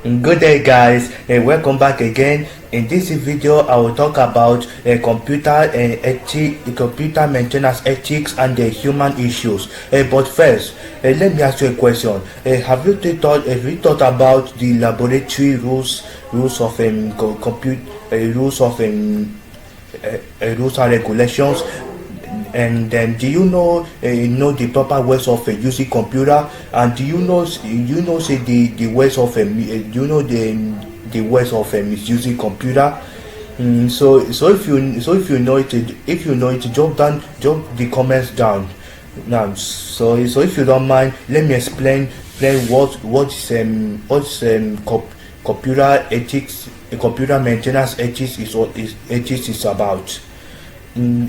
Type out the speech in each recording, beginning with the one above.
Good day guys, and welcome back again. In this video I will talk about computer maintenance ethics and the human issues. But first, let me ask you a question. Have you thought about the laboratory rules of compute rules and regulations? And then do you know the proper ways of using computer, and do you know say the ways of do you know the ways of misusing computer? So if you know it, drop the comments down now. So if you don't mind, let me explain what's computer ethics, computer maintenance ethics is about.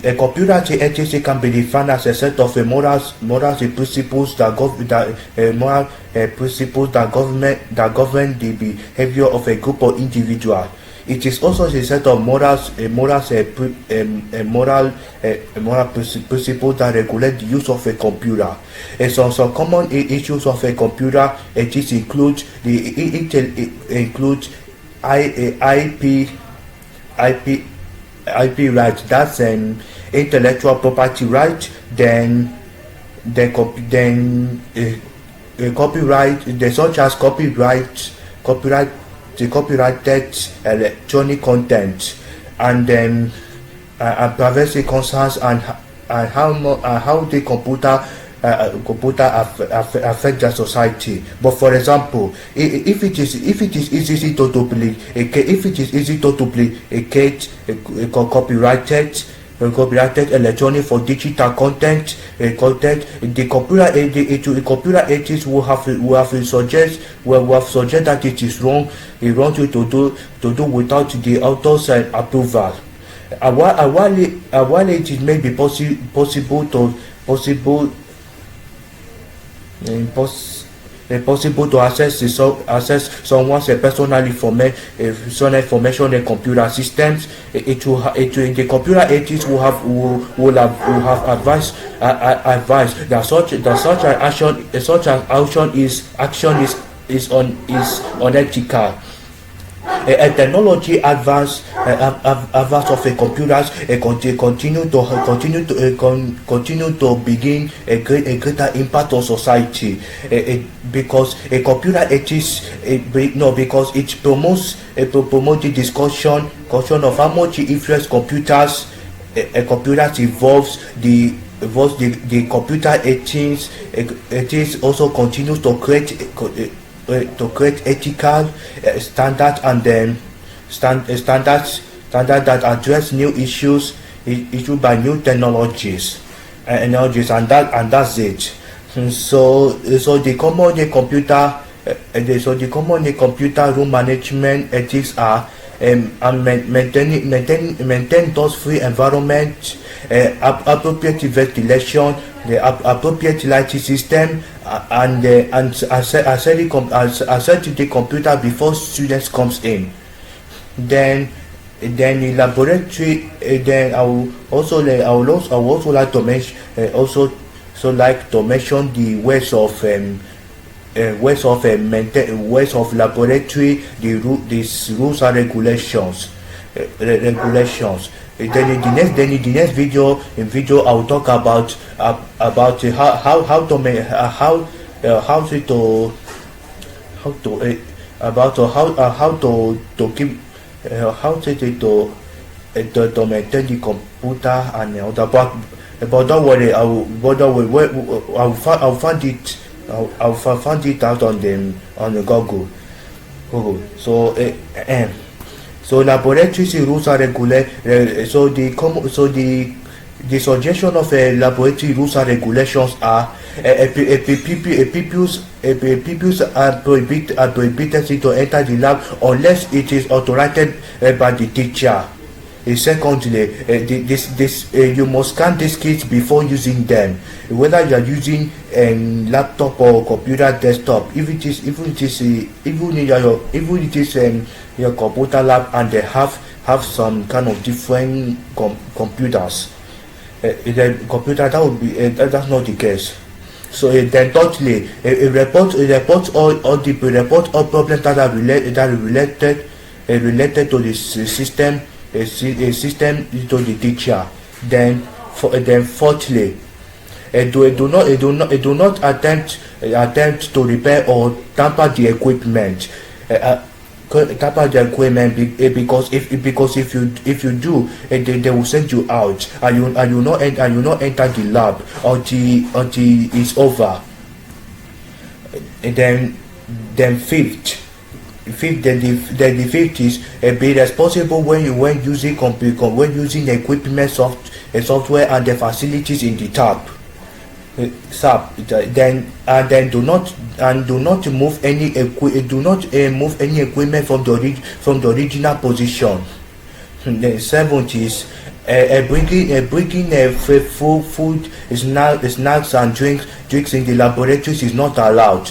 A computer ethics can be defined as a set of morals and principles that govern the behavior of a group or individual. It is also a set of moral principles that regulate the use of a computer. Some common issues of a computer ethics include IP right, that's an intellectual property right. Then copyright, such as the copyrighted electronic content, and then privacy concerns, and how the computer affect the society. But for example, if it is easy to duplicate copyrighted electronic for digital content, the computer ethics will have suggest that it is wrong to do without the author's approval. While it may be possible to access someone's personal information in computer systems, the computer ethics will have advised that such an action is unethical. A technology advance of a computers continue to begin a greater impact on society, because a computer ethics because it promotes the discussion of how much influence computers involves the computer ethics also continues to create ethical standards, and then standards that address new issues issued by new technologies, and that's it. So the common computer room management ethics are maintain dust-free environment, appropriate ventilation, the appropriate lighting system, and assigning the computer before students comes in. Then in laboratory, then I would also like to mention the ways of laboratory, these rules and regulations. Then in the next video I will talk about to maintain the computer and all that. But don't worry, I'll find it out on the Google. So laboratory rules are regulate. The suggestion of laboratory rules and regulations are pupils are prohibited to enter the lab unless it is authorized by the teacher. Secondly, you must scan these kits before using them, whether you are using a laptop or computer desktop. Even it is your computer lab, and they have some kind of different computers. The computer, that would be that's not the case. So then thirdly, report all problems that are related to the system, a system to the teacher. Then fourthly, do not attempt to repair or tamper the equipment. Tamper the equipment because if you do, they will send you out, and you not enter the lab until it's over. And then fifth, the fifth is be responsible when using equipment, software and the facilities in the SAP. Then do not move any equipment from the original position. The seventh is bringing food, snacks and drinks in the laboratories is not allowed.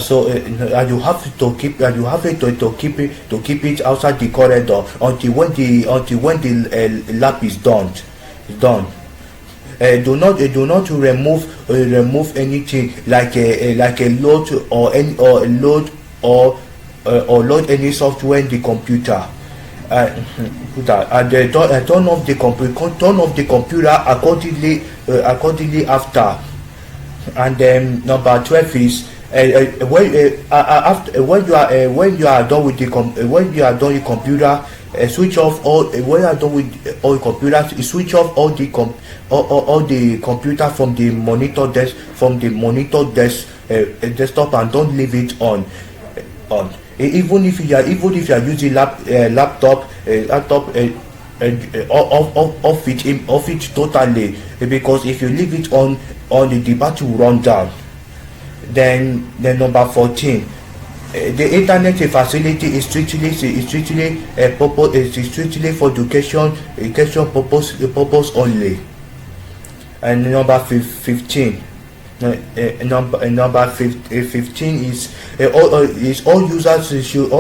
So you have to keep it outside the corridor until when the lab is done. Do not remove anything like a load or load any software in the computer. And turn off the computer accordingly after. And then number 12 is when you are done with the computer, switch off all. When you are done with all computers, switch off all the computer from the monitor desk desktop, and don't leave it on. Even if you are using laptop, off it totally, because if you leave it on the battery will run down. Then number 14, the internet facility is strictly for education purpose only. And number 15, number 15 is all users should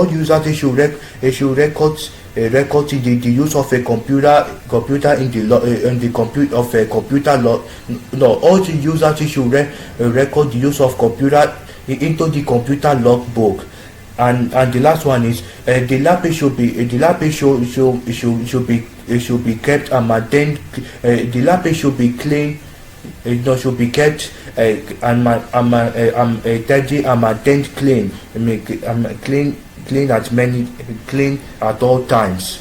record the use of a computer in the computer log. No, all the users should record the use of computer into the computer logbook. And the last one is the lab should be kept and maintained. The lab should be clean. It should be kept and tidy and maintained clean. Clean at all times.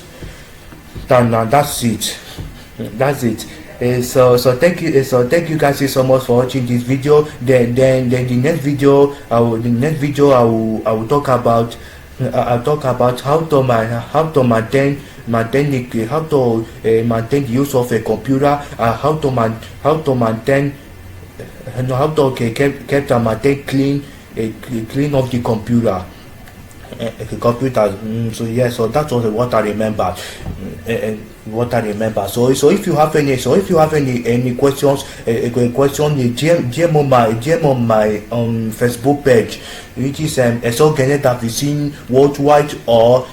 And that's it. So thank you guys so much for watching this video. Then the next video I will talk about how to maintain the use of a computer, how to maintain clean of the computer. So yeah, so that was what I remember. So if you have any questions, DM on my Facebook page, which is Esogene that is seen worldwide, or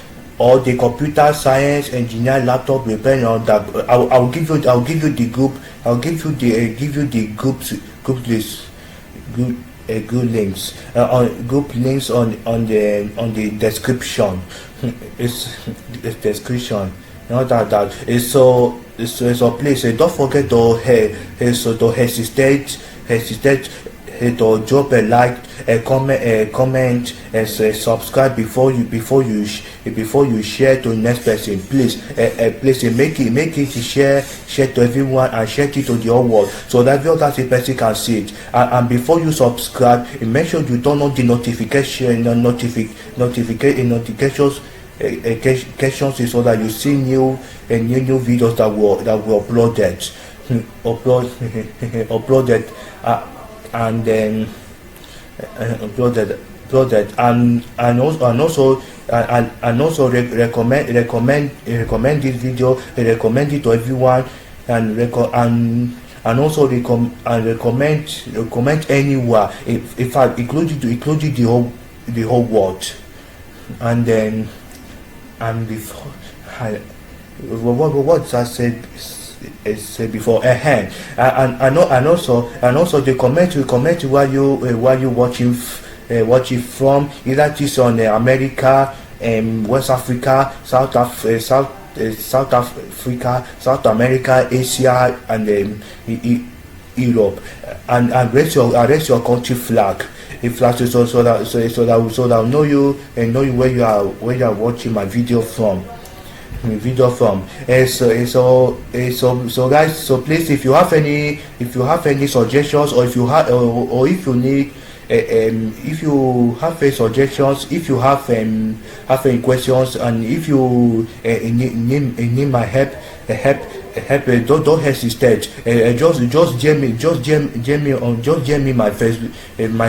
the computer science engineer laptop repair. On that, I'll give you the group. I'll give you the group list. Good links group links on the description. It's description. Not that it's so please don't forget to hesitate to drop a like, a comment, and subscribe before you share to the next person. Please make it share to everyone, and share it to the whole world, so that the other person can see it. And before you subscribe, make sure you turn on the notifications so that you see new videos that were uploaded and then uploaded and also recommend this video, recommend it to everyone, and also recommend anywhere, in fact including the whole world. And then before what I said, before and also the comment where you watching from, either this on America, West Africa, South Africa, South America, Asia, and Europe, and raise your country flag. If flag so that I know you and know where you are watching my video from. So guys, so please, if you have any suggestions, or if you have or if you need if you have any suggestions, if you have any questions, and if you need my help, don't hesitate. Just join me on my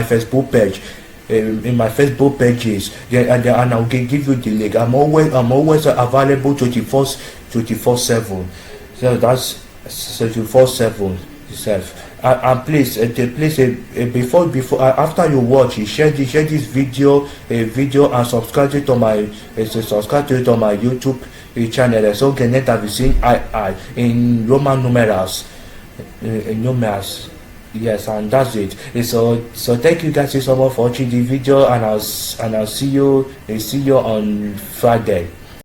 Facebook page, in my Facebook pages, and I'll give you the link. I'm always available 24/7. So that's 24/7 itself. And please, before after you watch it, share this video and subscribe to my YouTube channel. So Genet have seen I in Roman numerals, yes, and that's it. So thank you guys so much for watching the video, and I'll see you on Friday.